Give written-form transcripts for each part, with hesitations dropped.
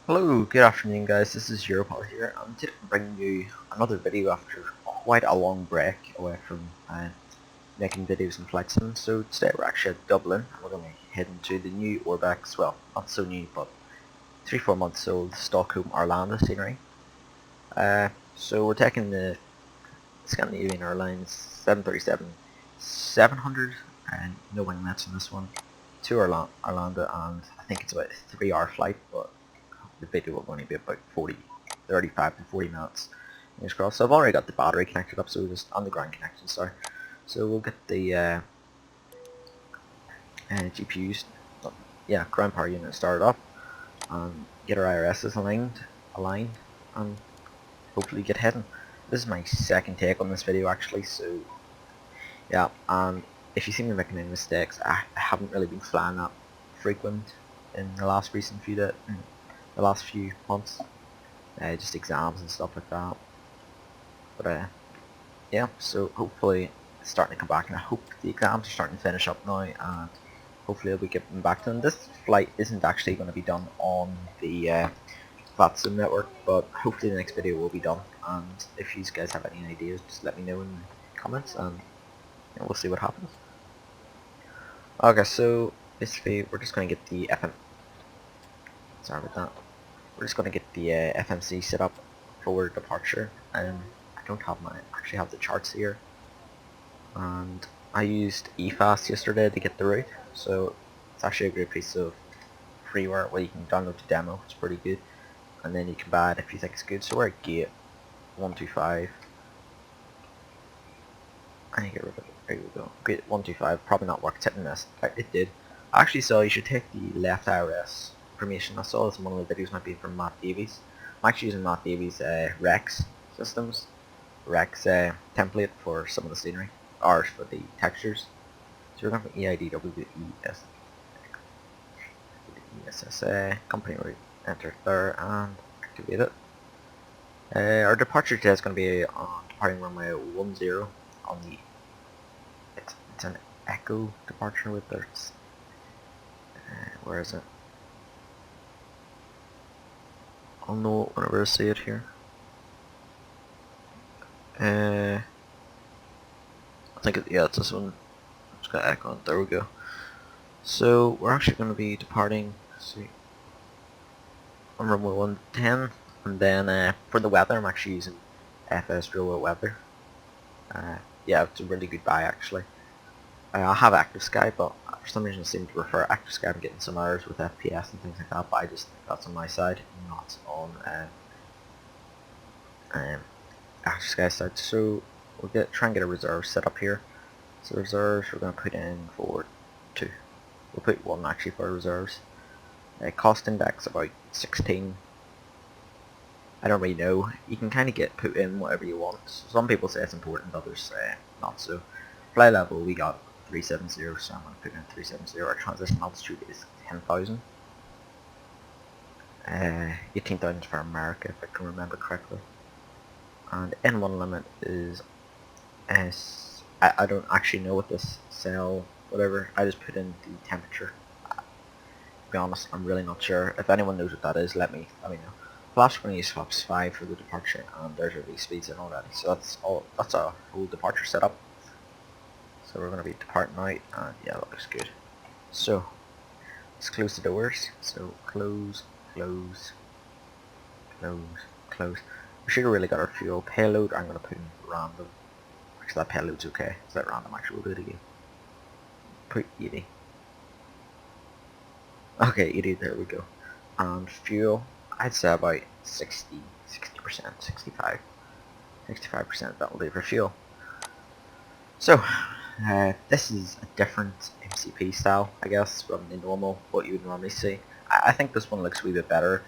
Hello, good afternoon guys, this is Europol here. I'm today bringing you another video after quite a long break away from making videos and flexing. So today we're actually at Dublin and we're going to be heading to the new Orbex, well not so new but 3-4 months old Stockholm Arlanda scenery. So we're taking the Scandinavian Airlines 737-700 and no wing mats on this one to Arlanda, and I think it's about a 3-hour flight, but the video will only be about 35 to 40 minutes. Fingers crossed. So I've already got the battery connected up, so just on the ground connection, sorry. So we'll get the GPUs, ground power unit started up, and get our IRSs aligned, and hopefully get heading. This is my second take on this video actually, so yeah, and if you see me making any mistakes, I haven't really been flying that frequent in the last few months. Just exams and stuff like that. But yeah, so hopefully it's starting to come back, and I hope the exams are starting to finish up now, and hopefully I'll be getting back to them. This flight isn't actually going to be done on the VATSIM network, but hopefully the next video will be done, and if you guys have any ideas, just let me know in the comments, and we'll see what happens. Okay, so basically we're just going to get the sorry about that. We're just going to get the FMC set up for departure. I don't actually have the charts here, and I used EFAS yesterday to get the route, so it's actually a great piece of freeware where you can download the demo. It's pretty good, and then you can buy it if you think it's good. So we're at gate 125. I get rid of it. There we go. Gate 125 probably not worked. Hit and miss. It did. I actually saw you should take the left IRS information. I saw this in one of the videos, might be from Matt Davies. I'm actually using Matt Davies' Rex systems, Rex template for some of the scenery, or for the textures. So we're going from EIDW to ESSA, company route, enter there and activate it. Our departure today is going to be on departing runway 10 on the, it's an Echo departure with there's, where is it? I'll know it whenever I see it here. I think it's this one. I'm just gonna echo it. There we go. So we're actually going to be departing. See, on runway 110, and then for the weather, I'm actually using FS Railway Weather. Yeah, it's a really good buy actually. I have Active Sky, but for some reason I seem to prefer Active Sky. I'm getting some errors with FPS and things like that, but I just think that's on my side, not on Active Sky side. So we'll try and get a reserve set up here. So reserves we're going to put in for 2. We'll put 1 actually for reserves. Cost index about 16. I don't really know. You can kind of put in whatever you want. Some people say it's important, others say not so. Fly level we got 370, so I'm going to put in 370. Our transition altitude is 10,000. 18,000 for America if I can remember correctly. And N1 limit is I don't actually know what this cell whatever. I just put in the temperature. To be honest, I'm really not sure. If anyone knows what that is, let me know. Flash when you swaps 5 for the departure, and there's our V-speeds in already. So that's a full departure setup. So we're going to be departing out, and yeah, that looks good. So let's close the doors. So close, close, close, close. We should have really got our fuel payload. I'm going to put in random. Actually, that payload's okay. Is that random? Actually, we'll do it again. Put 80. Okay, 80. There we go. And fuel, I'd say about 60%, 65%. That'll do for fuel. So this is a different MCP style, I guess, from the normal, what you would normally see. I think this one looks a wee bit better.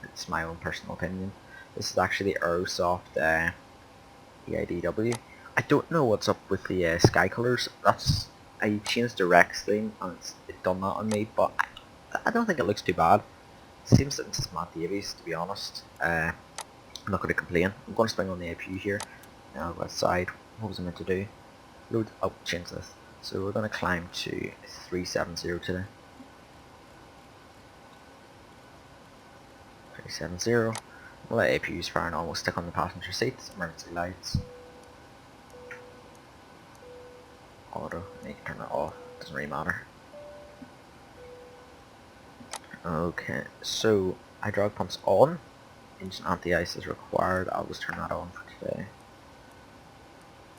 It's my own personal opinion. This is actually the Aerosoft EIDW. I don't know what's up with the sky colors. I changed the Rex theme, and it's done that on me, but I don't think it looks too bad. It seems that it's Matt Davies, to be honest. I'm not going to complain. I'm going to swing on the APU here. Now I'll go outside. What was I meant to do? Load. Oh, change this. So we're going to climb to 370 today. 370. We'll let APUs firing on, we'll stick on the passenger seats, emergency lights. Auto, and you can turn it off, doesn't really matter. Okay, so hydraulic pumps on, engine anti-ice is required, I'll just turn that on for today.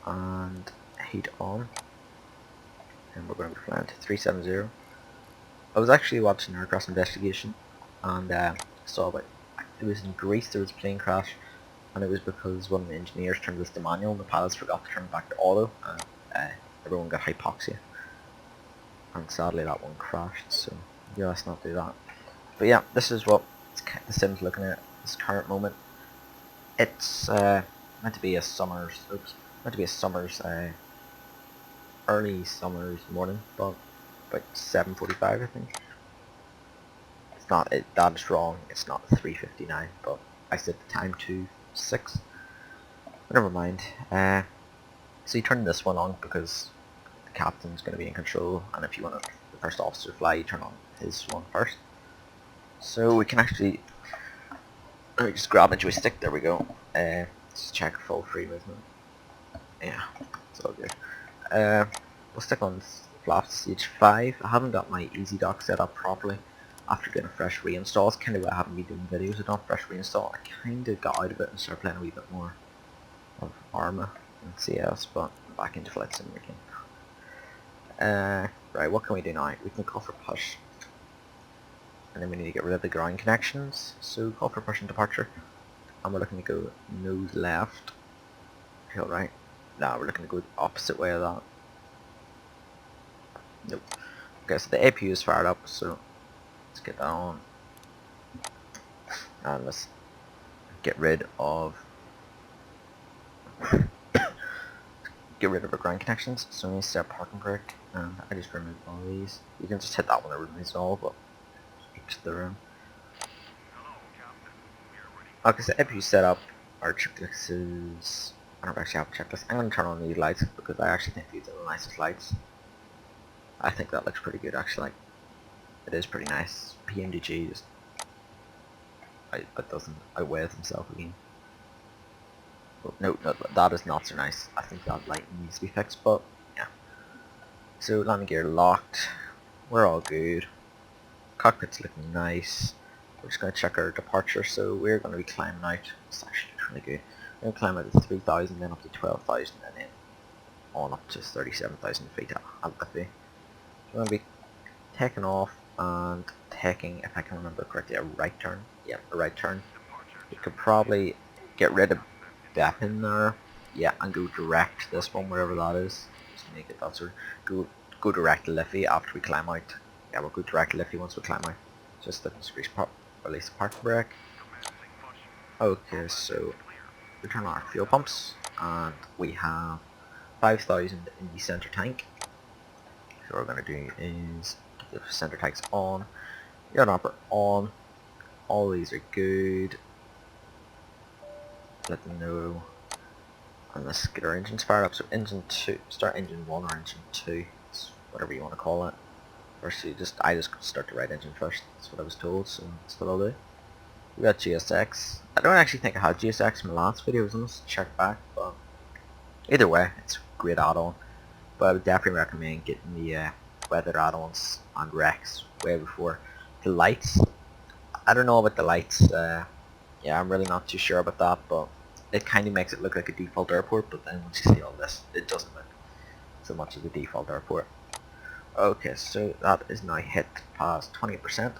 And heat on, and we're going to be flying to 370. I was actually watching Aircraft Investigation, and saw that it was in Greece, there was a plane crash, and it was because one of the engineers turned this to manual and the pilots forgot to turn it back to auto, and everyone got hypoxia. And sadly that one crashed, so yeah, let's not do that. But yeah, this is what the sim's looking at this current moment. It's meant to be a summer's, early summer's morning, but about 7:45 I think. It's not, that is wrong, it's not 3:59, but I set the time to 6. But never mind. So you turn this one on because the captain's going to be in control, and if you want the first officer to fly, you turn on his one first. So we can actually, let me just grab a joystick, there we go. Just check full free movement. Yeah, it's all good. We'll stick on flaps stage 5. I haven't got my EasyDock set up properly after doing a fresh reinstall. It's kind of why I haven't been doing videos. I don't fresh reinstall. I kind of got out of it and started playing a wee bit more of Arma and CS, but I'm back into Flight Sim again. Right, what can we do now? We can call for push, and then we need to get rid of the ground connections. So call for push and departure, and we're looking to go nose left, tail right. Now we're looking to go the opposite way of that. Nope. Okay, so the APU is fired up, so let's get that on, and let's get rid of our ground connections. So we need to set parking brake, and I just removed all these. You can just hit that one to remove it all, but each the room. Okay, so APU set up. Our checklist is, I don't actually have a checklist. I'm going to turn on these lights because I actually think these are the nicest lights. I think that looks pretty good actually. It is pretty nice. pmdg just it doesn't outweigh himself again. Oh, no, that is not so nice. I think that light needs to be fixed, but yeah. So landing gear locked. We're all good. Cockpit's looking nice. We're just going to check our departure. So we're going to be climbing out. It's actually really good. We're going to climb out to 3,000, then up to 12,000, and then on up to 37,000 feet at altitude. We're going to be taking off and taking, if I can remember correctly, a right turn. Yeah, a right turn. We could probably get rid of that in there. Yeah, and go direct this one, wherever that is. Just make it that sort of, go direct to Liffey after we climb out. Yeah, we'll go direct to Liffey once we climb out. Just let us release the parking brake. Okay, so we turn on our fuel pumps, and we have 5,000 in the center tank. So what we're going to do is get the center tanks on, air damper on, all these are good. Let them know, and let's get our engines fired up. So engine 2, start engine 1 or engine 2, it's whatever you want to call it. First, I just start the right engine first. That's what I was told, so that's what I'll do. We got GSX. I don't actually think I had GSX in my last video. I must check back, but either way, it's a great add-on. But I would definitely recommend getting the weather add-ons and Rex way before the lights. I don't know about the lights. Yeah, I'm really not too sure about that, but it kind of makes it look like a default airport. But then once you see all this, it doesn't look so much as a default airport. Okay, so that is now hit past 20%.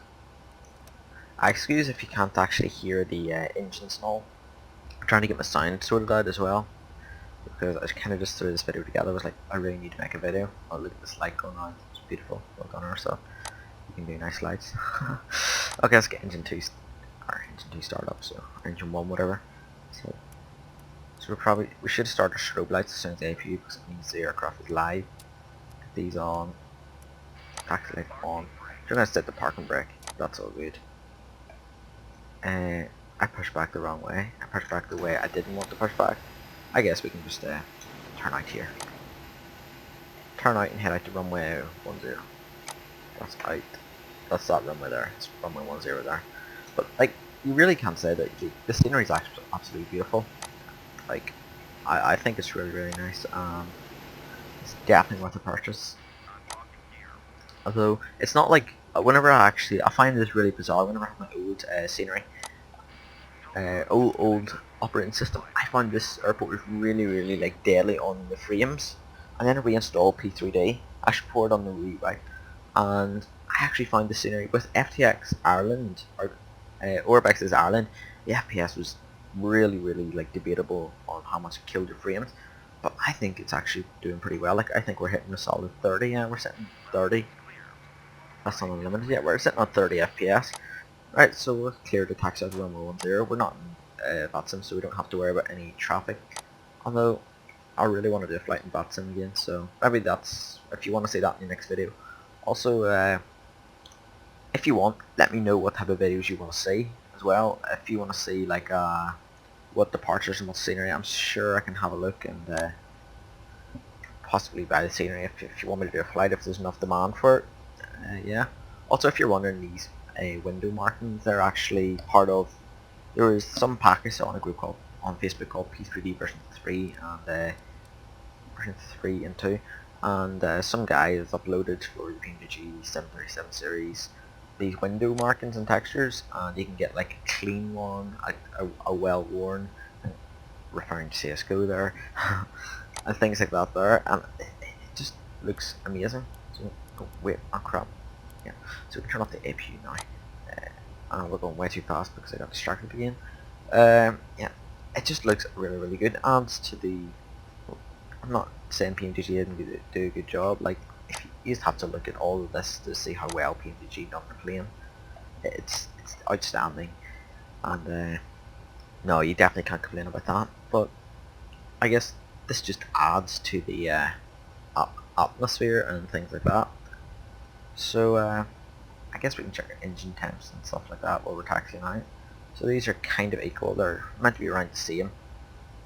Excuse if you can't actually hear the engines and all. I'm trying to get my sound sorted out as well, because I kind of just threw this video together. I was like, I really need to make a video. Oh, look at this light going on. It's beautiful. Well done, ourselves. You can do nice lights. Okay, let's get engine 2 start up. So engine 1, whatever. So we should start our strobe lights as soon as the APU, because it means the aircraft is live. Get these on. Taxi light on. We're gonna set the parking brake. That's all good. I pushed back the wrong way. I pushed back the way I didn't want to push back. I guess we can just turn out here. Turn out and head out to runway 10. That's out. That's that runway there. It's runway 10 there. But like, you really can't say that the scenery is actually absolutely beautiful. Like, I think it's really, really nice. It's definitely worth a purchase. Although, it's not like, whenever I find this really bizarre whenever I have my old scenery, old operating system, I found this airport was really, really like deadly on the frames. And then I reinstalled P3D, I should pour it on the rewrite, and I actually found the scenery with FTX Ireland, or Orbex's Ireland, the FPS was really, really like debatable on how much it killed your frames, but I think it's actually doing pretty well. Like, I think we're hitting a solid 30, yeah, we're sitting 30. That's not unlimited yet, we're sitting on 30 FPS. Right, so we'll clear the taxi out of runway 10. We're not in VATSIM, so we don't have to worry about any traffic. Although, I really want to do a flight in VATSIM again, so maybe that's, if you want to see that in the next video. Also, if you want, let me know what type of videos you want to see as well. If you want to see like what departures and what scenery, I'm sure I can have a look and possibly buy the scenery if you want me to do a flight, if there's enough demand for it. Yeah. Also, if you're wondering, these window markings, they're actually part of, there is some package on a group called on Facebook called P3D version 3 and version 3 and 2, and some guy has uploaded for the pmdg 737 series these window markings and textures, and you can get like a clean one, a well worn, referring to CSGO there, and things like that there, and it just looks amazing. So, oh wait, oh crap. Yeah, so we can turn off the APU now. And we're going way too fast because I got distracted again. Yeah, it just looks really, really good. Adds to the, I'm not saying PMDG didn't do a good job. Like, if you just have to look at all of this to see how well PMDG done the plane. It's outstanding, and no, you definitely can't complain about that. But I guess this just adds to the atmosphere and things like that. So I guess we can check our engine temps and stuff like that while we're taxiing out. So these are kind of equal, they're meant to be around the same.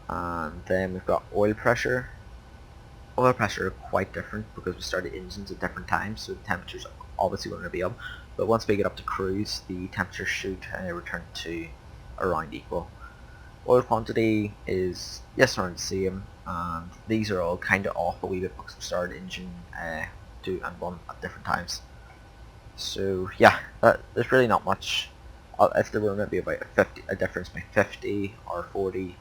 And then we've got oil pressure. Oil pressure are quite different because we started engines at different times, so the temperatures obviously going to be up. But once we get up to cruise, the temperature should return to around equal. Oil quantity is, yes, around the same, and these are all kind of off a wee bit because we started engine 2 and 1 at different times. So yeah, there's really not much. If there were maybe about a difference by 50 or 40,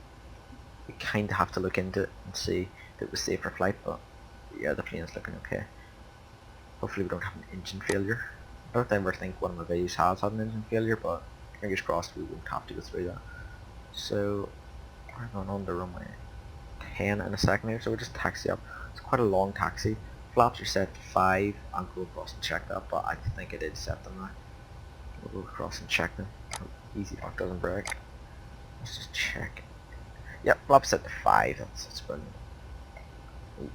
we kind of have to look into it and see if it was safe for flight, but yeah, the plane's looking okay. Hopefully we don't have an engine failure. I don't ever think one of my videos has had an engine failure, but fingers crossed we won't have to go through that. So we're going on to runway 10 in a second here, so we'll just taxi up. It's quite a long taxi. Flaps are set to 5. I'll go across and check that, but I think I did set them now. We'll go across and check them. Easy lock doesn't break. Let's just check. Yep, flaps set to 5. That's brilliant.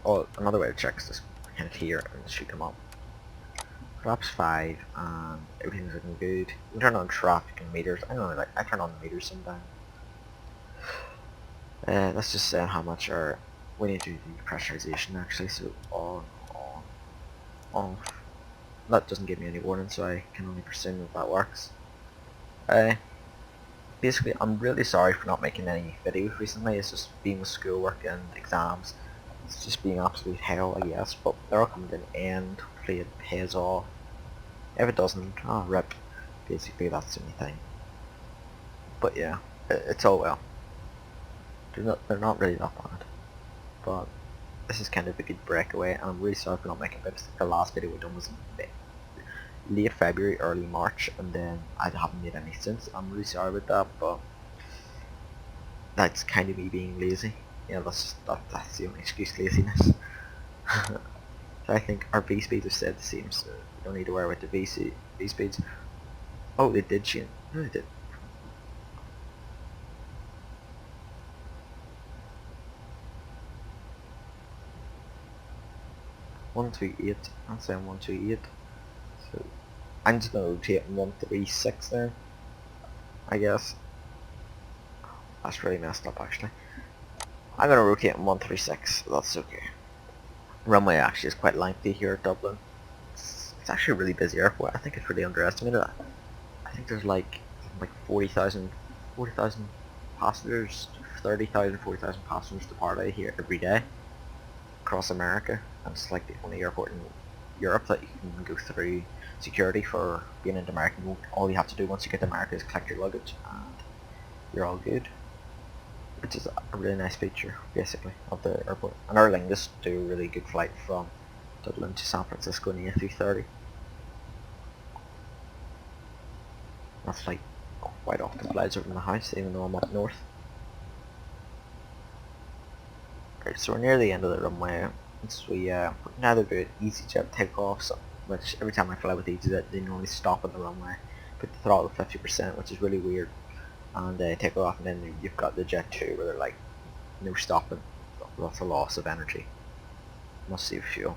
Oh, another way to check is just hit here and it should come up. Flaps 5 and everything's looking good. You can turn on traffic and meters. I don't know, like I turn on the meters sometimes. Let's just say how much we need to do the pressurization actually. So on, off. That doesn't give me any warning, so I can only presume that that works. Basically, I'm really sorry for not making any videos recently. It's just been with schoolwork and exams. It's just being absolute hell, I guess. But they're all coming to an end. Hopefully it pays off. If it doesn't, oh rip. Basically, that's the only thing. But yeah, it's all well. They're not really that bad. But this is kind of a good breakaway, and I'm really sorry for not making videos. The last video we done was in late February, early March, and then I haven't made any since. I'm really sorry about that, but that's kind of me being lazy. Yeah, that's the only excuse, laziness. So I think our V speeds have stayed the same, so we don't need to worry about the V speeds. Oh, they did change. No, they did. One two eight. I'm saying 128. So I'm just gonna rotate 136 then, I guess. That's really messed up actually. I'm gonna rotate 136. That's okay. Runway actually is quite lengthy here at Dublin. It's actually a really busy airport. I think it's really underestimated. I think there's like like 40,000 passengers, 30,000, 40,000 passengers depart out here every day across America, and it's like the only airport in Europe that you can go through security for being into America. All you have to do once you get to America is collect your luggage and you're all good, which is a really nice feature basically of the airport. And Arlanda do a really good flight from Dublin to San Francisco in the A330. That flight quite often flies over my house even though I'm up north. Right, so we're near the end of the runway. So we can either do EasyJet takeoffs, which every time I fly with EasyJet they normally stop on the runway, put the throttle at 50%, which is really weird, and take off, and then you've got the Jet 2 where they're like no stopping. That's a loss of energy. Must save fuel.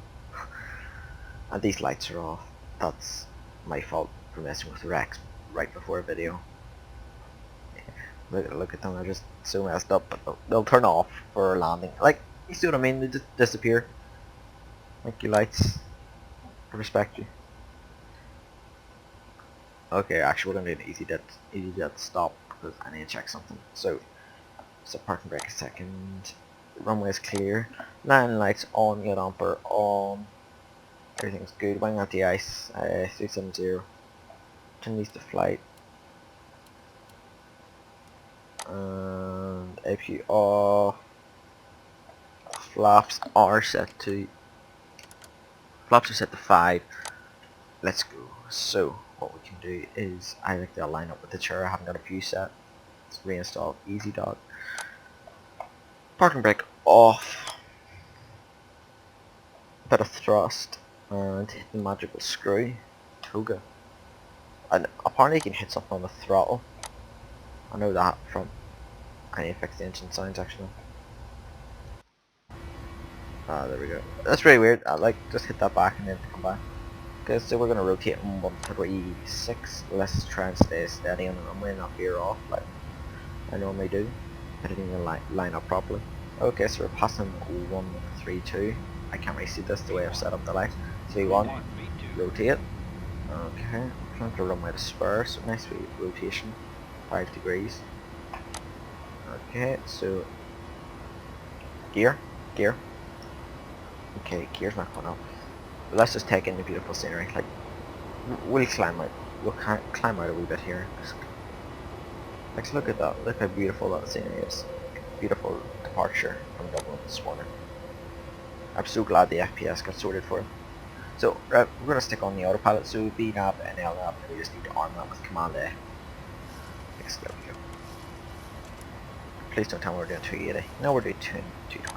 And these lights are off. That's my fault for messing with the Rex right before a video. Look at them, they're just so messed up, but they'll turn off for landing. Like, you see what I mean? They just disappear. Like your lights. I respect you. Okay, actually we're gonna do an EasyJet stop because I need to check something. So parking brake a second. The runway is clear. Landing lights on, yacht damper on. Everything's good. Wing out the ice. 370. Turn these to flight. And AP off. Flaps are set to 5. Let's go. So what we can do is I like to line up with the chair. I haven't got a view set. Let's reinstall EasyDog. Parking brake off. Bit of thrust and hit the magical screw. Toga. And apparently you can hit something on the throttle. I know that from I need to fix the engine sounds actually. There we go. That's really weird. I like just hit that back and then come back. Okay, so we're gonna rotate on 136. Let's try and stay steady on the runway and not veer off like I normally do. I didn't even line up properly. Okay, so we're passing 132. I can't really see this the way I've set up the light. So you want rotate. Okay, trying to runway to spur, so nice rotation. 5 degrees. Okay, so gear. Okay, gear's not going up. But let's just take in the beautiful scenery. Like, we'll climb out. We'll climb out a wee bit here. Like, look at that. Look how beautiful that scenery is. Beautiful departure from Dublin this morning. I'm so glad the FPS got sorted for it. So, we're gonna stick on the autopilot. So B nav and L nav, and we just need to arm that with Command A. Yes, there we go. Please don't tell me we're doing 280. No, we're doing 220.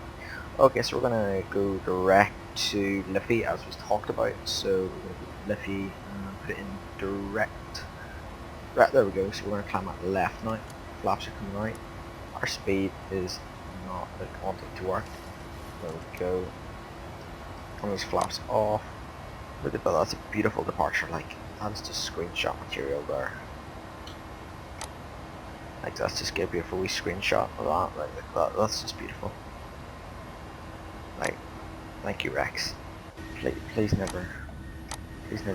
Okay, so we're gonna go direct to Liffey as was talked about. So we're gonna go Liffey and put it in direct. Right, there we go. So we're gonna climb out left now. Flaps are coming out. Our speed is not wanting to work. There we go. Turn those flaps off. Look at that. That's a beautiful departure. Like, that's just screenshot material there. Like, that's just give you a full screenshot of that. Like that. That's just beautiful. Like, thank you, Rex. Please never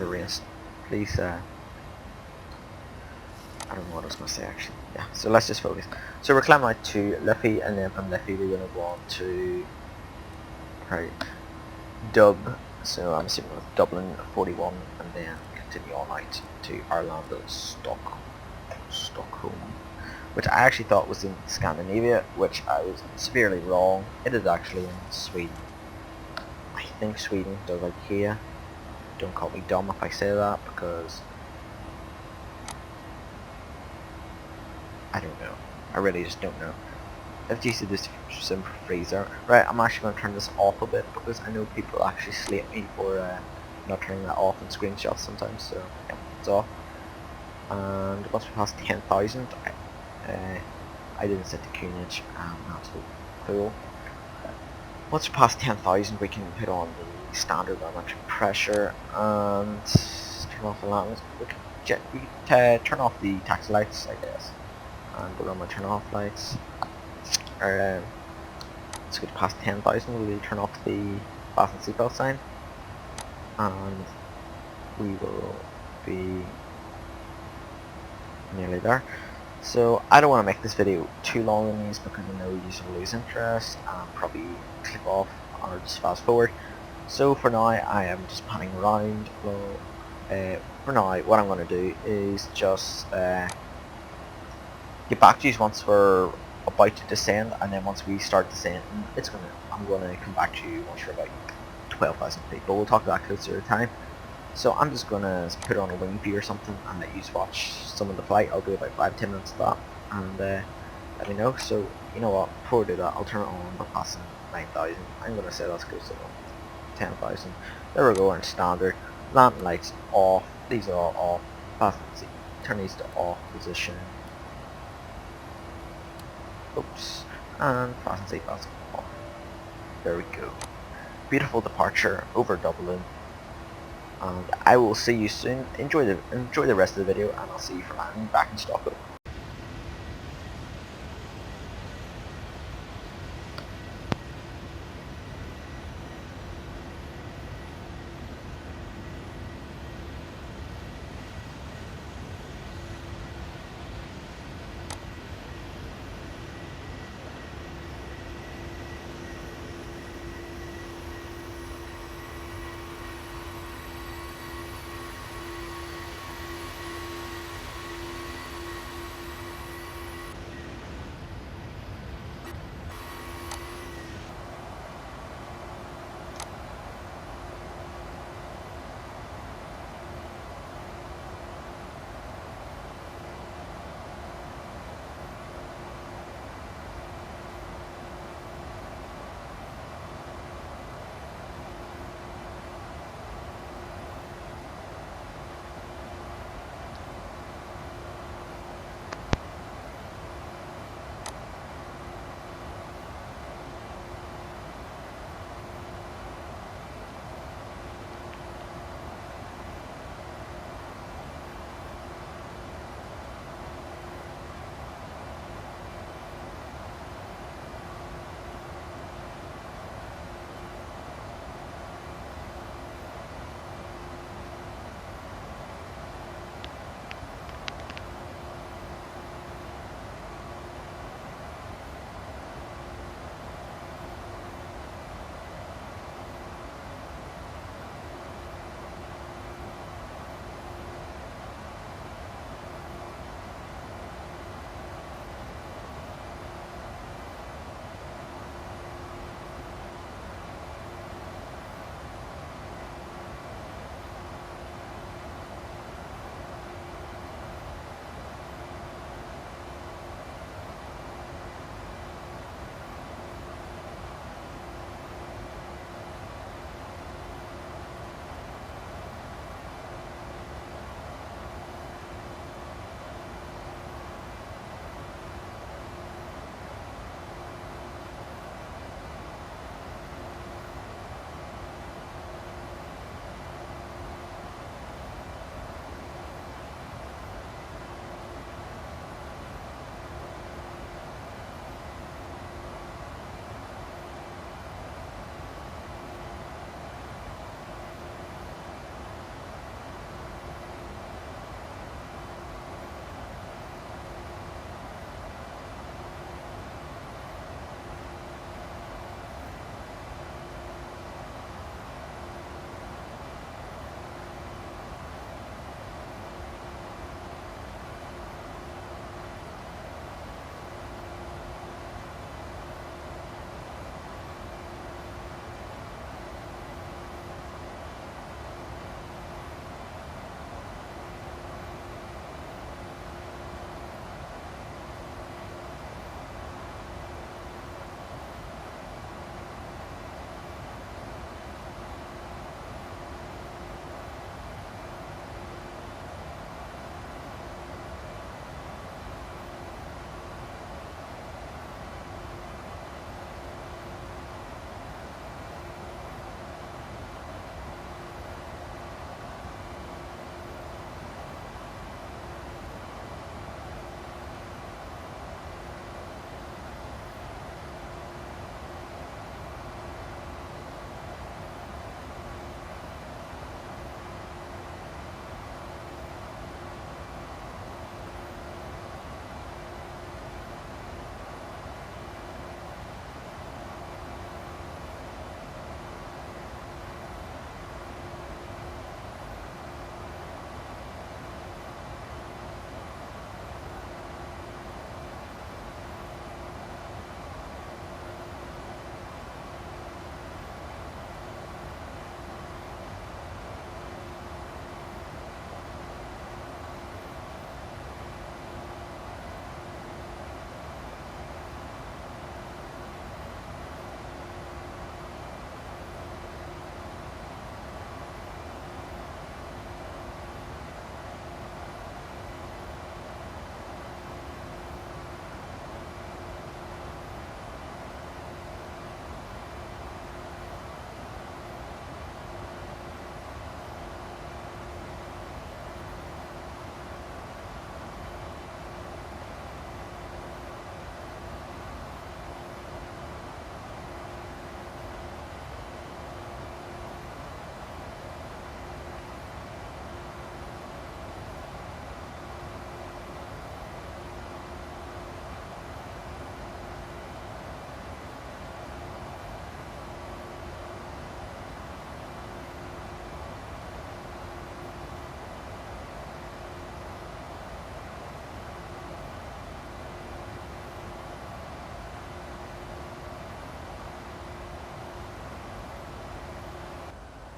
race. Please, I don't know what I was gonna say actually. Yeah. So let's just focus. So we're climbing out to Liffey, and then from Liffey we're gonna go on to Dub. So I'm assuming with Dublin 41, and then continue on out to Arlanda, Stockholm, which I actually thought was in Scandinavia, which I was severely wrong. It is actually in Sweden. I think Sweden does IKEA. Don't call me dumb if I say that, because I don't know. I really just don't know. FGC this sim freezer. Right, I'm actually going to turn this off a bit because I know people actually slate me for not turning that off in screenshots sometimes, so yeah, it's off. And once we pass 10,000, I didn't set the coinage, I'm an absolute fool. Once we pass 10,000 we can put on the standard barometric pressure and turn off the landings. We can turn off the taxi lights, I guess, and the runway turn off lights. Let's go past 10,000, we'll turn off the fasten seatbelt sign, and we will be nearly there. So I don't want to make this video too long in these because I know you will lose interest and probably click off or just fast forward. So for now I am just panning around. Well, for now what I'm going to do is just get back to you once we're about to descend, and then once we start descending, I'm gonna come back to you once you're about 12,000 feet. But we'll talk about that closer to time. So I'm just gonna put on a wing view or something and let you watch some of the flight. I'll do about 5-10 minutes of that, and let me know. So you know what? Before we do that, I'll turn it on. We're passing 9,000. I'm gonna say that's close to 10,000. There we go. And standard landing lights off. These are all off. Fast, turn these to off position. Oops, and fasten seatbelts on. There we go. Beautiful departure over Dublin, and I will see you soon. Enjoy the rest of the video, and I'll see you for landing back in Stockholm.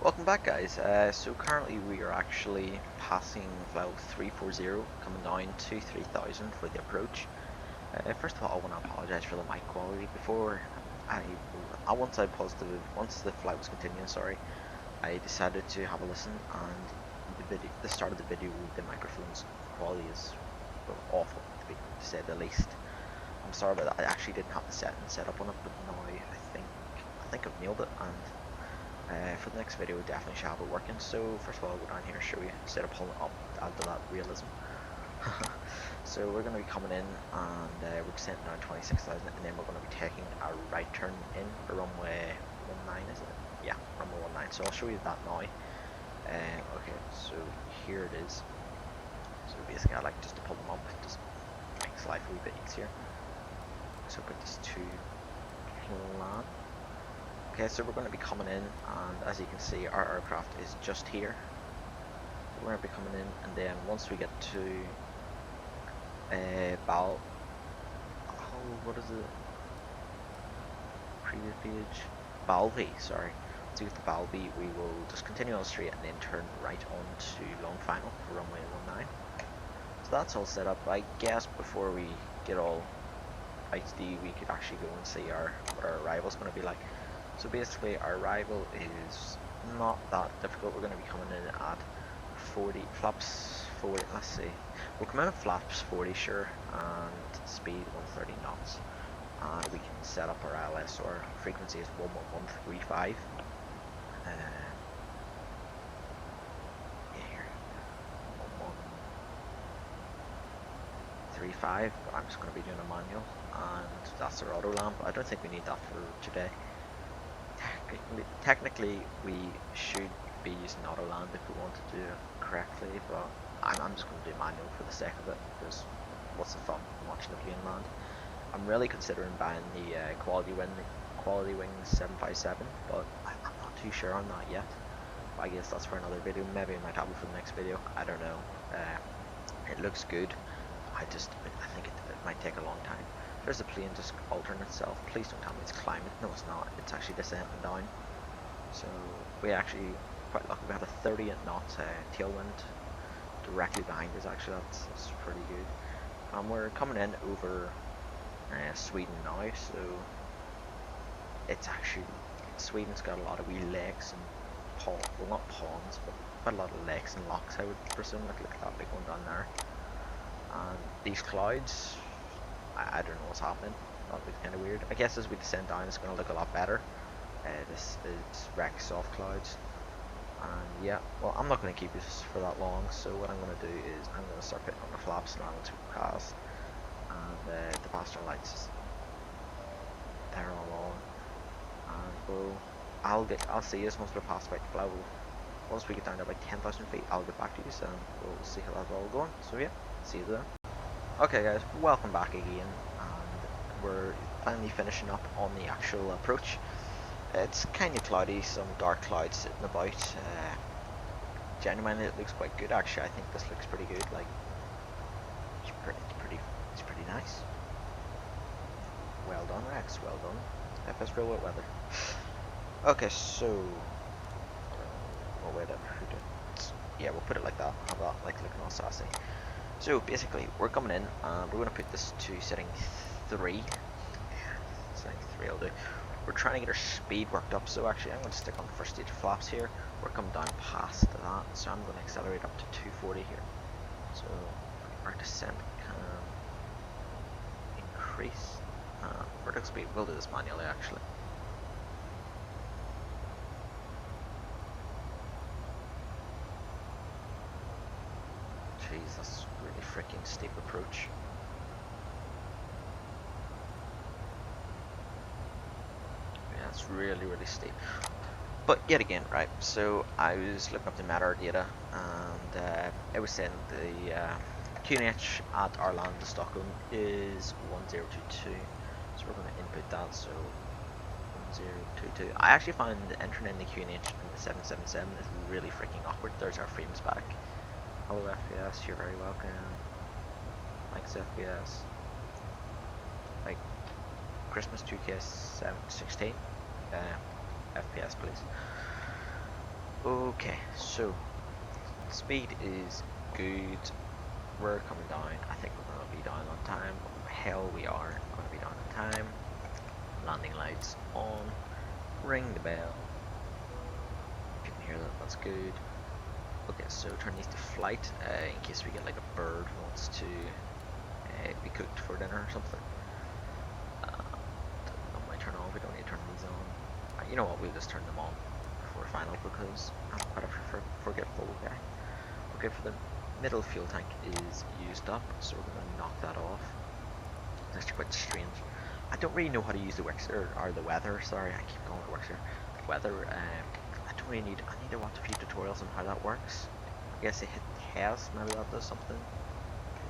Welcome back, guys. So currently we are actually passing flight 340, coming down to 3000 for the approach. First of all, I want to apologise for the mic quality. Before once the flight was continuing, sorry, I decided to have a listen, and the start of the video, the microphone's quality is awful, to say the least. I'm sorry about that. I actually didn't have the settings set up on it, but now I think I've nailed it, and for the next video, we definitely shall have it working. So first of all, I'll go down here and show you instead of pulling it up, add to that realism. So we're going to be coming in, and we're descending down 26,000, and then we're going to be taking a right turn in for runway 19, is it? Yeah, runway 19. So I'll show you that now. Okay, so here it is. So basically, I like just to pull them up, just makes life a wee bit easier. So put this to plan. Okay, so we're going to be coming in, and as you can see, our aircraft is just here. So we're going to be coming in, and then once we get to what is it? Previous page. Balvi, sorry. So with the Balvi, we will just continue on straight and then turn right on to long final for runway 19. So that's all set up. I guess before we get all EIDW, we could actually go and see what our arrival is going to be like. So basically, our arrival is not that difficult. We're going to be coming in at 40 flaps 40. Let's see. We'll come in at flaps 40, sure, and speed 130 knots. And we can set up our ILS, or frequency is 11135. Yeah, here 1135. But I'm just going to be doing a manual, and that's our auto lamp. I don't think we need that for today. Technically, we should be using auto land if we want to do it correctly, but I'm just going to do manual for the sake of it, because what's the fun in watching the plane land? I'm really considering buying the Quality Wing 757, but I'm not too sure on that yet. I guess that's for another video. Maybe I might have it for the next video. I don't know. It looks good. I think it might take a long time. There's the plane just altering itself. Please don't tell me it's climbing. No, it's not. It's actually descending down. So we actually quite lucky. We have a 30 knots tailwind directly behind us. Actually, that's pretty good. We're coming in over Sweden now, so it's actually Sweden's got a lot of wee lakes and well, not ponds, but quite a lot of lakes and locks, I would presume. Look at that big one down there. And these clouds, I don't know what's happening. That looks kind of weird. I guess as we descend down, it's going to look a lot better. This is wreck soft clouds. And yeah, well, I'm not going to keep this for that long, so what I'm going to do is I'm going to start putting on the flaps now to cast, and the passenger lights, they're all on. And I'll see you once we're past about the level. Once we get down to about 10,000 feet, I'll get back to you, and we'll see how that's all going. So yeah, see you there. Okay guys, welcome back again, and we're finally finishing up on the actual approach. It's kind of cloudy, some dark clouds sitting about. Genuinely, it looks quite good. Actually, I think this looks pretty good. Like, it's pretty nice. Well done, Rex. Well done. FS real wet weather. Okay, so yeah, we'll put it like that. Have that like looking all sassy. So basically, we're coming in, and we're going to put this to setting 3. Setting 3 will do. We're trying to get our speed worked up, so actually I'm going to stick on the first stage of flaps here. We're coming down past that, so I'm going to accelerate up to 240 here. So our descent can increase. Vertical speed, we'll do this manually actually. Jeez, that's really freaking steep approach. It's really steep, but yet again, right, so I was looking up the metadata, and it was saying the QNH at Arlanda Stockholm is 1022, so we're going to input that. So 1022. I actually find entering in the QNH and the 777 is really freaking awkward. There's our frames back. Hello FPS, you're very welcome. Thanks FPS. Like Christmas 2K16. FPS please. Okay, so speed is good. We're coming down. I think we're going to be down on time. Hell, we are going to be down on time. Landing lights on. Ring the bell. You can hear that. That's good. Okay, so turn these to flight in case we get like a bird who wants to be cooked for dinner or something. That might turn off. We don't need to turn these on. You know what? We'll just turn them on before final because I'm quite a forgetful guy. Okay, for the middle fuel tank is used up, so we're going to knock that off. It's actually quite strange. I don't really know how to use the Wixer or the weather. Sorry, I keep calling it Wixer. Weather. I don't really need. I need to watch a few tutorials on how that works. I guess I hit chaos. Maybe that does something.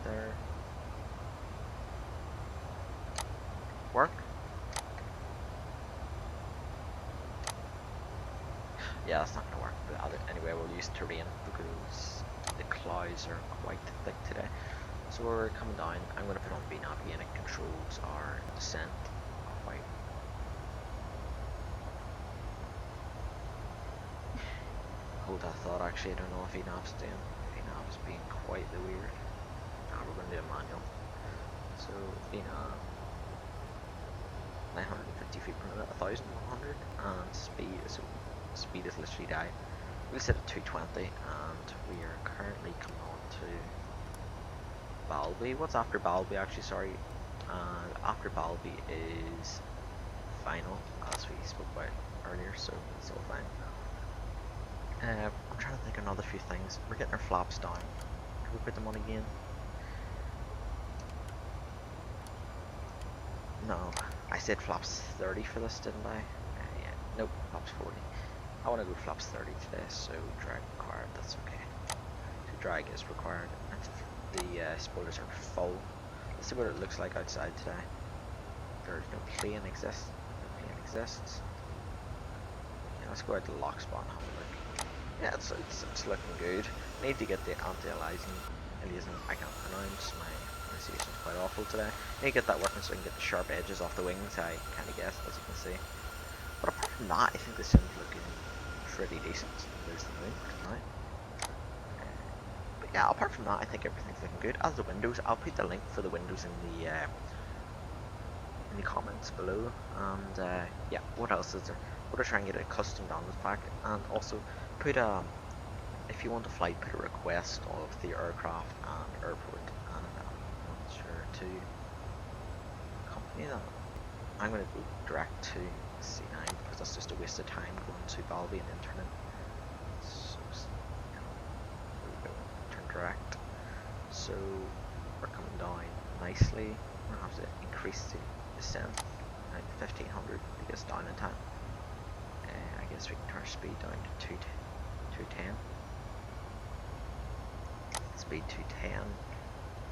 There. Work. Yeah, that's not gonna work. But anyway, we'll use terrain because the clouds are quite thick today. So we're coming down. I'm gonna put on VNAV and it controls our descent. Quite. Hold that thought. Actually, I don't know if VNAV's doing. VNAV's being quite the weird. Now we're gonna do a manual. So VNAV 950 feet per minute, 1,100, and speed. So speed is literally died. We'll set it 220, and we are currently coming on to Balby. What's after Balby? Actually, sorry. After Balby is final, as we spoke about earlier. So it's all fine. I'm trying to think of another few things. We're getting our flaps down. Can we put them on again? No, I said flaps 30 for this, didn't I? Yeah, nope, flaps 40. I want to go flaps 30 today, so drag required, that's okay. So drag is required, and the spoilers are full. Let's see what it looks like outside today. There's no plane exists. No plane exists. Yeah, let's go out to the lock spot and have a look. Yeah, it's looking good. Need to get the anti-aliasing. I can't pronounce, my pronunciation is quite awful today. Need to get that working so I can get the sharp edges off the wings. I kind of guessed, as you can see. But apart from that, I think this is looking pretty decent. There's the moon tonight. But yeah, apart from that, I think everything's looking good. As the windows, I'll put the link for the windows in the comments below. And yeah, what else is there? We're gonna try and get a custom download pack, and also put if you want to flight, put a request of the aircraft and airport, and I'm not sure to accompany that. I'm gonna go direct to C9 because that's just a waste of time going to Balby and then turning. So, there we go, turn direct. So we're coming down nicely. We're gonna have to increase the descent at 1500 to get us down in time. I guess we can turn speed down to 210. Speed 210.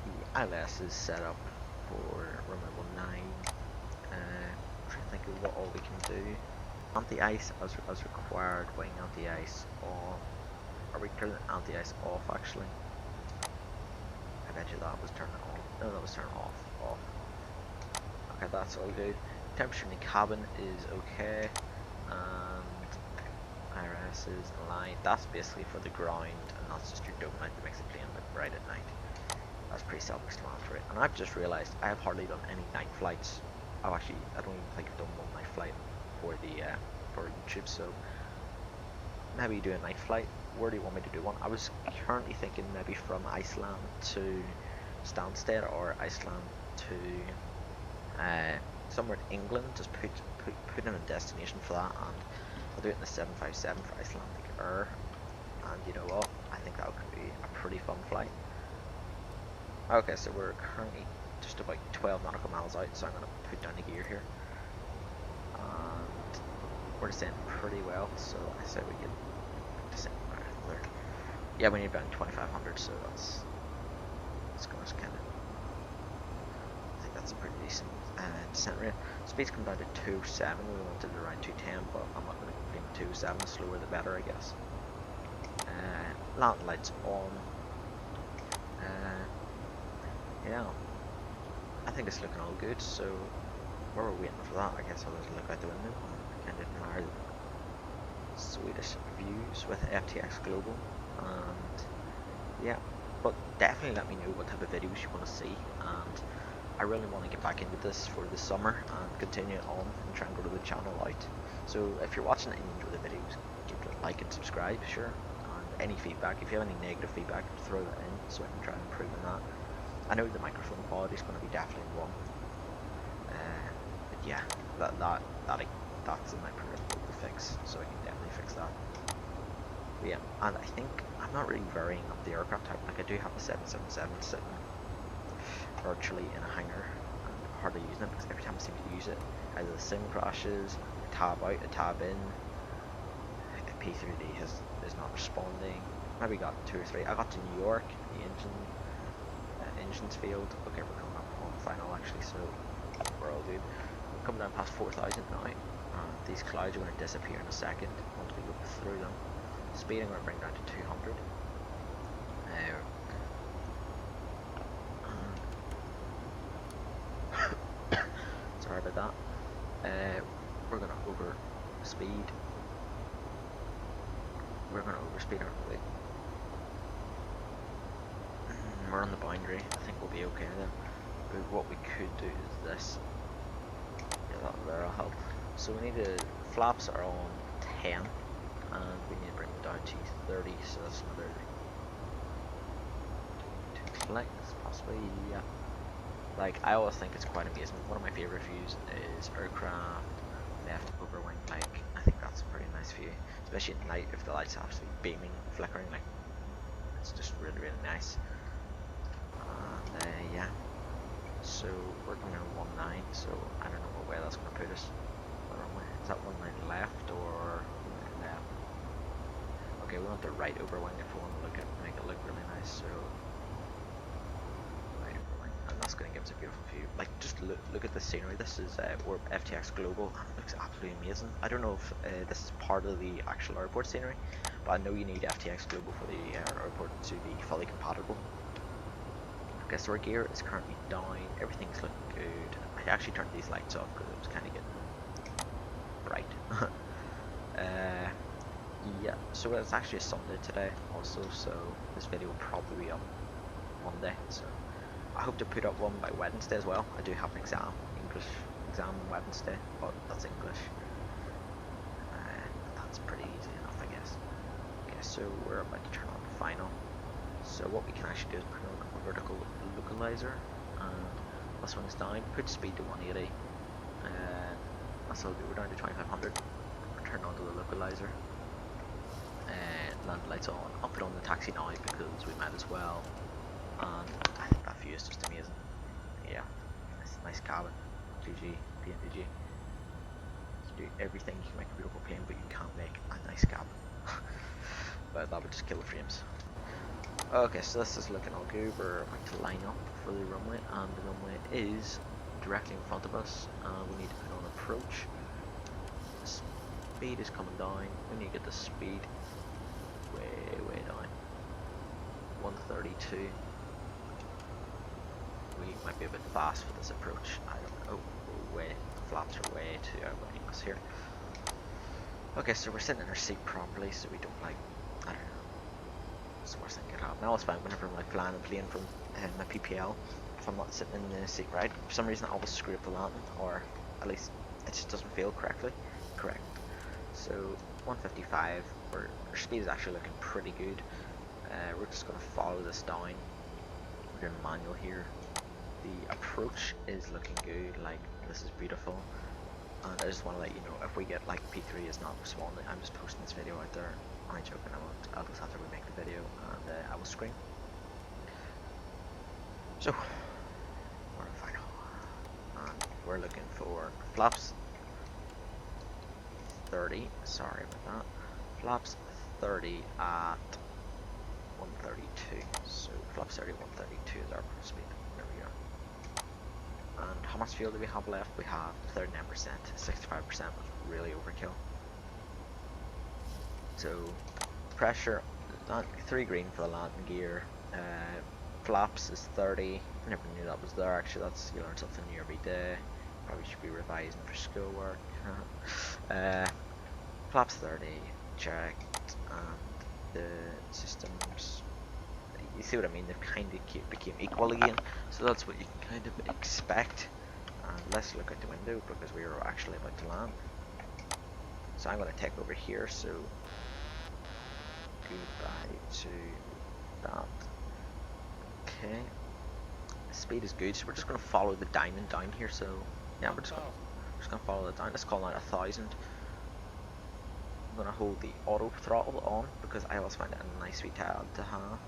The ILS is set up for runway 19. Trying to think of what all we can do. Anti-ice as required, wing anti-ice on. Are we turning anti-ice off actually? I bet you that was turning on. No, that was turning off. Okay, that's all good. Temperature in the cabin is okay. And IRS is aligned. That's basically for the ground, and that's just your dome light that makes the plane look bright at night. That's pretty self-explanatory. And I've just realised I have hardly done any night flights. I don't even think I've done one night flight for YouTube. So maybe do a night flight. Where do you want me to do one? I was currently thinking maybe from Iceland to Stansted, or Iceland to somewhere in England. Just put in a destination for that, and I'll do it in the 757 for Icelandic Air. And you know what? I think that could be a pretty fun flight. Okay, so we're currently just about 12 nautical miles out, so I'm going to put down the gear here. And we're descending pretty well, so I say we can descend there. Yeah, we need about 2,500, so that's going to kind of. I think that's a pretty decent descent rate. Speed's come down to 207. We wanted around 210, but I'm not going to be 207. The slower the better, I guess. Landing lights on. Yeah, I think it's looking all good. So while we're waiting for that, I guess I'll just look out the window and kind of admire Swedish views with FTX Global, and yeah, but definitely let me know what type of videos you want to see, and I really want to get back into this for the summer and continue it on and try and grow the channel out. So if you're watching it and you enjoy the videos, give it a like and subscribe, sure. And any feedback, if you have any negative feedback, throw that in so I can try and improve on that. I know the microphone quality is going to be definitely one. But yeah, that's in my peripheral to fix, so I can definitely fix that. But yeah, and I think I'm not really varying up the aircraft type. Like I do have the 777 sitting virtually in a hangar and hardly using it because every time I seem to use it, either the sim crashes, a tab out, a tab in. P3D is not responding. Maybe got 2 or 3. I got to New York, the engines failed. Okay, we're coming up on final actually, so we're all good. We're coming down past 4,000 now. These clouds are going to disappear in a second once we go through them. Speed I'm going to bring down to 200. Sorry about that. We're going to overspeed. We're going to overspeed, aren't we? We're on the boundary. I think we'll be okay then. But what we could do is this. Yeah, that'll help. So we need to. Flaps are on 10, and we need to bring them down to 30. So that's another 2 clicks, possibly. Yeah. Like I always think it's quite amazing. One of my favorite views is aircraft left over wing. Like I think that's a pretty nice view, especially at night if the lights are actually beaming, flickering. Like it's just really nice. And yeah, so we're coming in 19, so I don't know what way that's going to put us. Is that 19 left or left? Okay, we want the right over wing if we want to make it look really nice. So right over wing, and that's going to give us a beautiful view. Like just look at the scenery. This is FTX Global, and it looks absolutely amazing. I don't know if this is part of the actual airport scenery, but I know you need FTX Global for the airport to be fully compatible. Okay, so our gear is currently down, everything's looking good. I actually turned these lights off because it was kind of getting bright. Yeah, so it's actually a Sunday today also, so this video will probably be up Monday. So I hope to put up one by Wednesday as well. I do have an English exam on Wednesday, but that's English. That's pretty easy enough, I guess. Okay, so we're about to turn on the final. So what we can actually do is put on a vertical localizer, and this one is down, put speed to 180, that's all good, we're down to 2500, turn on to the localizer, land lights on, I'll put on the taxi now because we might as well, and I think that view is just amazing. Yeah, nice cabin, GG, pmdg, you can do everything, you can make a beautiful plane, but you can't make a nice cabin, but that would just kill the frames. Okay, so this is looking all good. We're about to line up for the runway, and the runway is directly in front of us. We need to put on approach. The speed is coming down. We need to get the speed way down. 132. We might be a bit fast for this approach. I don't know. The flaps are way too outweighing us here. Okay, so we're sitting in our seat properly, so we don't like, I don't know. It's the worst thing that could happen. I always find whenever I'm like flying a plane from my PPL, if I'm not sitting in the seat right, for some reason I always screw up the landing, or at least it just doesn't feel correct. So 155, our speed is actually looking pretty good. We're just going to follow this down. We're doing manual here. The approach is looking good, like this is beautiful. And I just want to let you know, if we get like P3 is not responding, I'm just posting this video out there. I'm joking, I won't. I'll just have to remake the video and I will scream. So, we're on final. And we're looking for flaps 30, sorry about that. Flaps 30 at 132. So, flaps 30 at 132 is our speed. There we go. And how much fuel do we have left? We have 39%, 65% was really overkill. So, pressure, 3 green for the landing gear, flaps is 30, I never knew that was there actually, that's, you learn something new every day, probably should be revising for schoolwork. Flaps 30, checked, and the systems, you see what I mean, they've kind of became equal again, so that's what you can kind of expect. And let's look out the window because we are actually about to land. So I'm going to take over here, so goodbye to that. Okay, speed is good, so we're just going to follow the diamond down here. So yeah, we're just going to follow it down. Let's call that 1,000. I'm going to hold the auto throttle on because I always find it a nice wee tab to have.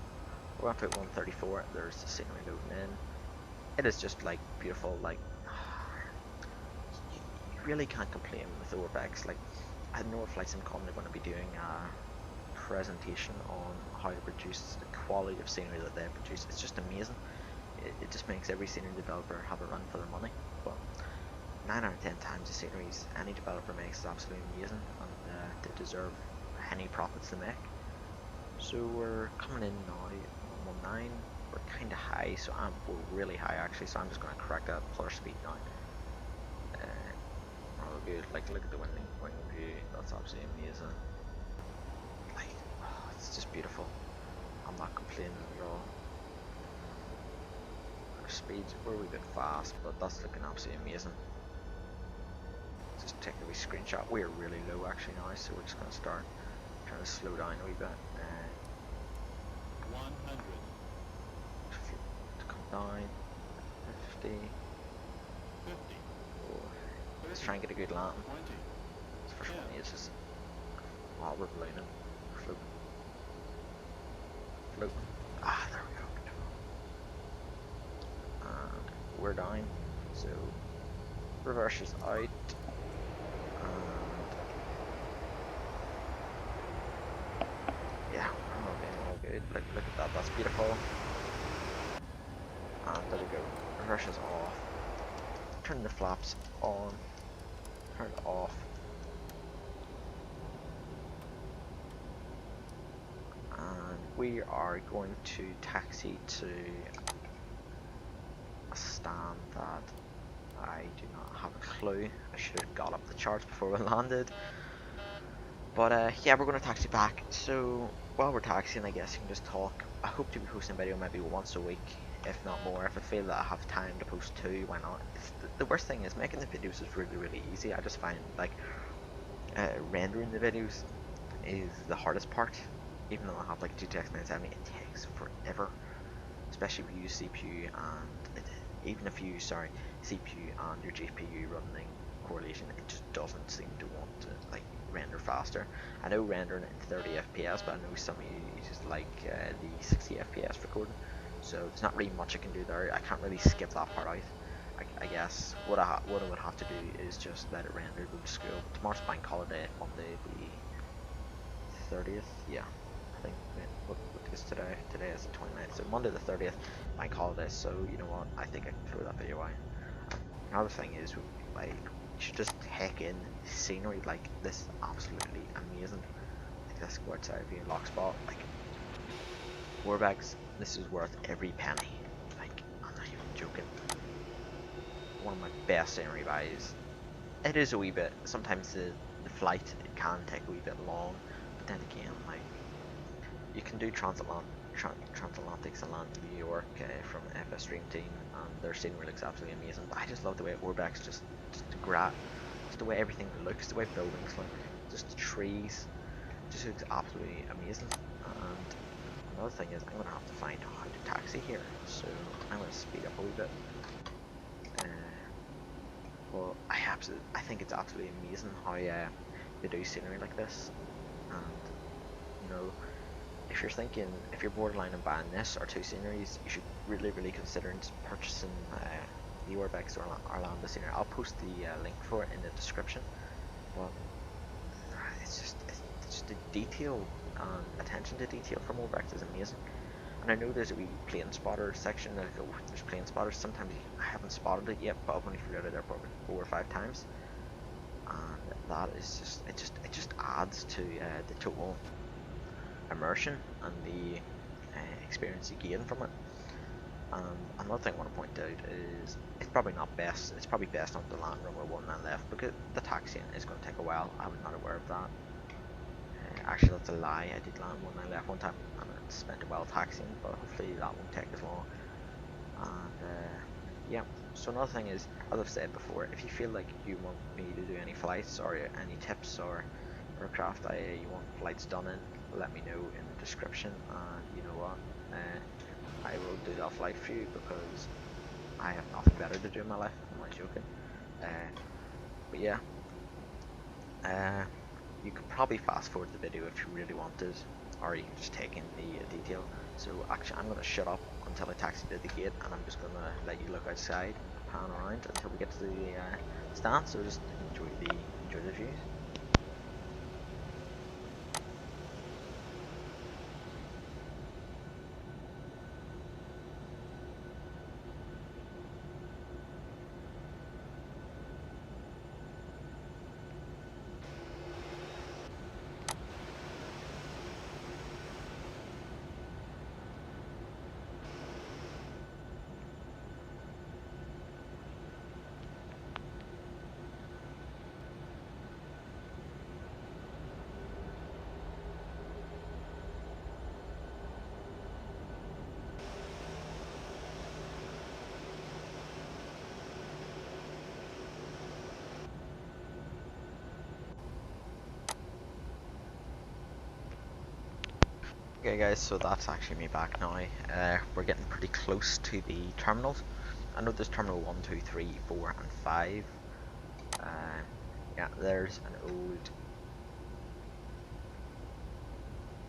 We're going to put 134. There's the scenery loading in. It is just like beautiful. Like you really can't complain with Orbex. Like I know if Flight Sim.com they're going to be doing a presentation on how to produce the quality of scenery that they produce. It's just amazing. It just makes every scenery developer have a run for their money. But 9 out of 10 times the sceneries any developer makes is absolutely amazing, and they deserve any profits they make. So we're coming in now on 19. We're kind of high, so we're really high actually. So I'm just going to correct that flutter speed now. Oh good, like look at the wing view. That's absolutely amazing. Like it's just beautiful. I'm not complaining at all. Our speeds were a wee bit fast, but that's looking absolutely amazing. Just take a wee screenshot. We're really low actually now, so we're just going to start trying to slow down a wee bit. 100. To come down. 50. 50. Oh, let's try and get a good land. 20. This first one is just. Oh, we're ballooning. Float. Float. Ah, there we go. And we're down. So reverse is out. And yeah, all good. Look at that. That's beautiful. And there we go. Reverse is off. Turn the flaps on. Turn it off. And we are going to taxi to a stand that I do not have a clue. I should have got up the charts before we landed. But yeah, we're going to taxi back. So while we're taxiing, I guess you can just talk. I hope to be posting a video maybe once a week, if not more. If I feel that I have time to post 2, why not? The worst thing is making the videos is really easy. I just find like rendering the videos is the hardest part. Even though I have like GTX 970, it takes forever, especially if you use CPU and even if you use CPU and your GPU running correlation, it just doesn't seem to want to like render faster. I know rendering it in 30 FPS, but I know some of you just like the 60 FPS recording, so there's not really much I can do there. I can't really skip that part out. I guess what I would have to do is just let it render, go to school. Tomorrow's bank holiday, Monday the 30th, yeah. I think, what is today? Today is the 29th, so Monday the 30th, bank holiday, so you know what, I think I can throw that video out. Another thing is, like, you should just heck in scenery like this is absolutely amazing. Like, let's go outside of here, lock spot, like, Warbags, this is worth every penny. Like, I'm not even joking. One of my best scenery buys. It is a wee bit, sometimes the flight, it can take a wee bit long, but then again, like, you can do transatlantics and land in New York from FS Stream Team, and their scenery looks absolutely amazing. But I just love the way Orbex just the way everything looks, the way buildings look, just the trees, just looks absolutely amazing. And another thing is, I'm gonna have to find how to taxi here, so I'm gonna speed up a wee bit. But I think it's absolutely amazing how they do scenery like this, and you know. If you're thinking, if you're borderline on buying this or 2 sceneries, you should really consider purchasing the Orbex or Arlanda scenery. I'll post the link for it in the description. But it's just the detail and attention to detail from Orbex is amazing. And I know there's a wee plane spotter section. Like, oh, there's plane spotters. Sometimes I haven't spotted it yet, but I've only figured it out probably 4 or 5 times. And that is it just adds to the total immersion and the experience you gain from it. Another thing I want to point out is it's probably best not to land runway 19 left because the taxiing is going to take a while. I was not aware of that. Actually, that's a lie. I did land one. I left one time and I spent a while taxiing, but hopefully that won't take as long. And yeah. So another thing is, as I've said before, if you feel like you want me to do any flights or any tips or aircraft you want flights done in, let me know in the description. And you know what? I will do that flight for you because I have nothing better to do in my life. I'm not joking. But yeah. You could probably fast forward the video if you really wanted, or you can just take in the detail. So actually I'm going to shut up until I taxi to the gate, and I'm just going to let you look outside and pan around until we get to the stand, so just enjoy the views. Okay guys, so that's actually me back now. We're getting pretty close to the terminals. I know there's terminal 1, 2, 3, 4 and 5. Yeah, there's an old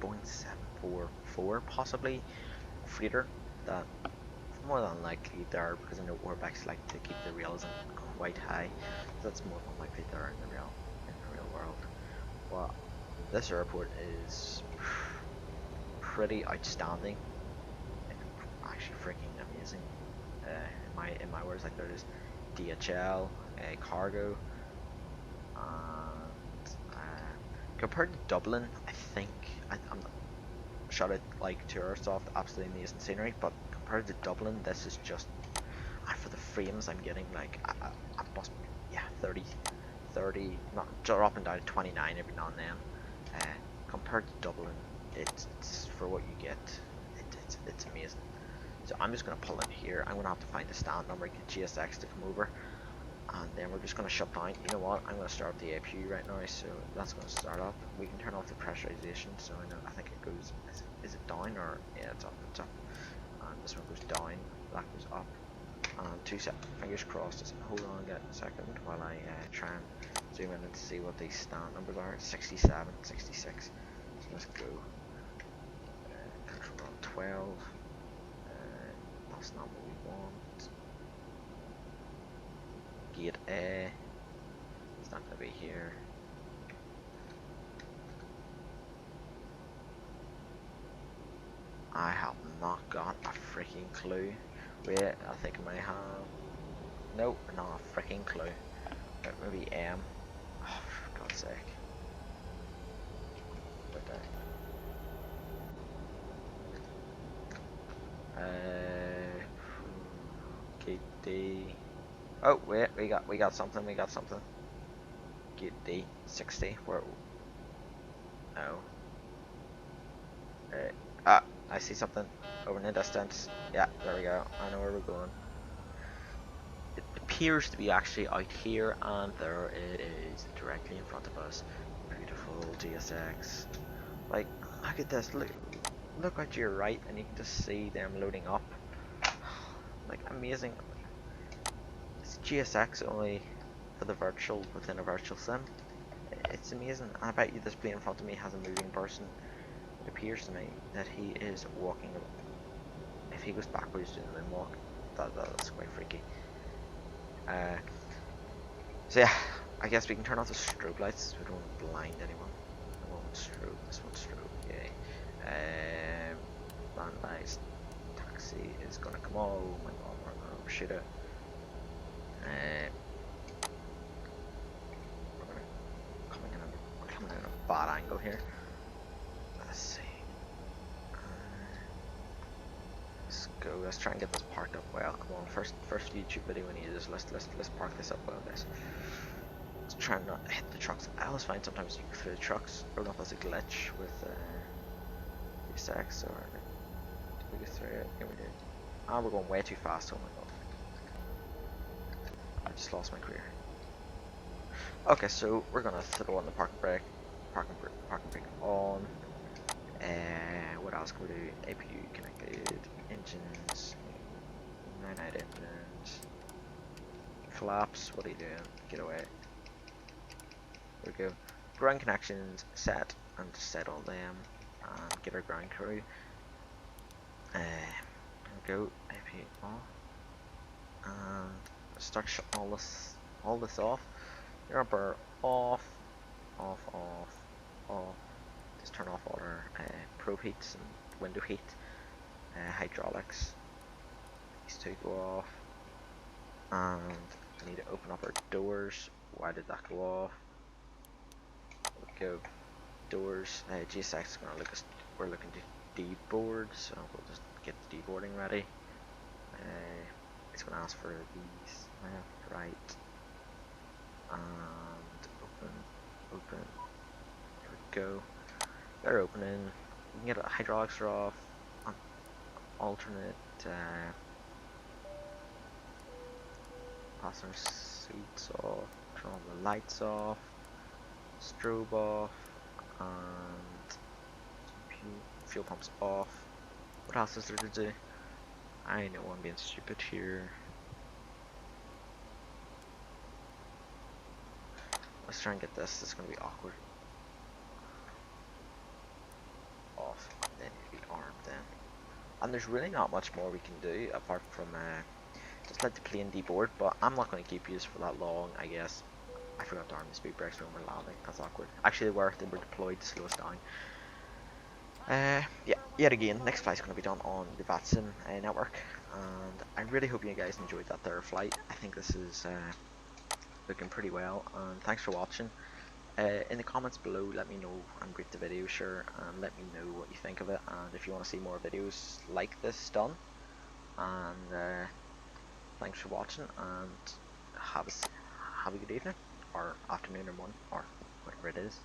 Boeing 744 possibly freighter that more than likely there, because I know Orbx like to keep the realism quite high. So that's more than likely there in the real world. But this airport is pretty outstanding. Actually freaking amazing. In my words, like there's DHL, cargo, and compared to Dublin, I think I'm shout out like tourists off absolutely amazing scenery, but compared to Dublin, this is just for the frames I'm getting like I must yeah 30, not dropping down to 29 every now and then. Compared to Dublin, it's for what you get. It's amazing. So I'm just gonna pull in here. I'm gonna have to find the stand number, get GSX to come over, and then we're just gonna shut down. You know what? I'm gonna start up the APU right now, so that's gonna start up. We can turn off the pressurization. So I think it goes. Is it down or yeah? It's up. It's up. And this one goes down. That goes up. And 2 seconds. Fingers crossed. Just hold on a second while I try and zoom in and see what these stand numbers are. 67, 66. So let's go. Control 12. That's not what we want. Gate A. It's not gonna be here. I have not got a freaking clue. Wait, I think I might have. Nope, not a freaking clue. Maybe M. Oh, for God's sake. Gate D. Oh wait, we got something. Gate D 60. Where? No. I see something over in the distance. Yeah, there we go. I know where we're going. It appears to be actually out here, and there it is, directly in front of us. Beautiful GSX. Like, look at this. Look out to your right, and you can just see them loading up. Like, amazing. It's GSX only for the virtual within a virtual sim. It's amazing. I bet you this plane in front of me has a moving person. It appears to me that he is walking. If he goes backwards doing the moonwalk, that's quite freaky. So yeah, I guess we can turn off the strobe lights so we don't want to blind anyone. That one strobe, this one's strobe, yay. Landline taxi is gonna come on. Oh my god, we're gonna overshoot it. We're coming in a bad angle here. Let's see. Let's go. Let's try and get this parked up well. Come on, first YouTube video we need is let's park this up well, guys. Let's trying not to hit the trucks. I always find sometimes you go through the trucks. I don't know if that's a glitch with SX or did we go through it? Yeah, we did. Ah, we're going way too fast. Oh my god! I just lost my career. Okay, so we're gonna throw on the parking brake. Parking brake on. What else can we do? APU connected, engines, 9 engines, flaps. What are you doing? Get away. There we go. Ground connections set, and set all them, and get our ground crew. There we go. APU off, and start shutting all this off. Jumper off, off, off, off. Just turn off all our probe heats and window heat, hydraulics. These two go off, and we need to open up our doors. Why did that go off? Go doors. GSX is gonna look. We're looking to deboard, so we'll just get the deboarding ready. It's gonna ask for these left, right, and open. There we go. They're opening. We can get hydraulics are off. Alternate passenger seats off. Turn all the lights off. Strobe off. And fuel pumps off. What else is there to do? I know I'm being stupid here. Let's try and get this. This is going to be awkward. Off. Then you be armed then. And there's really not much more we can do apart from just let the plane deboard, but I'm not going to keep you for that long, I guess. I forgot to arm the speed brakes when we're landing. That's awkward. Actually, they were deployed to slow us down. Yeah, yet again, next flight's going to be done on the VATSIM network, and I really hope you guys enjoyed that third flight. I think this is looking pretty well, and thanks for watching. In the comments below, let me know and rate the video, sure, and let me know what you think of it, and if you want to see more videos like this done. And thanks for watching, and have a good evening, or afternoon, or morning, or whatever it is.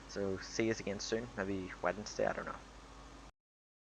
So see you again soon, maybe Wednesday, I don't know.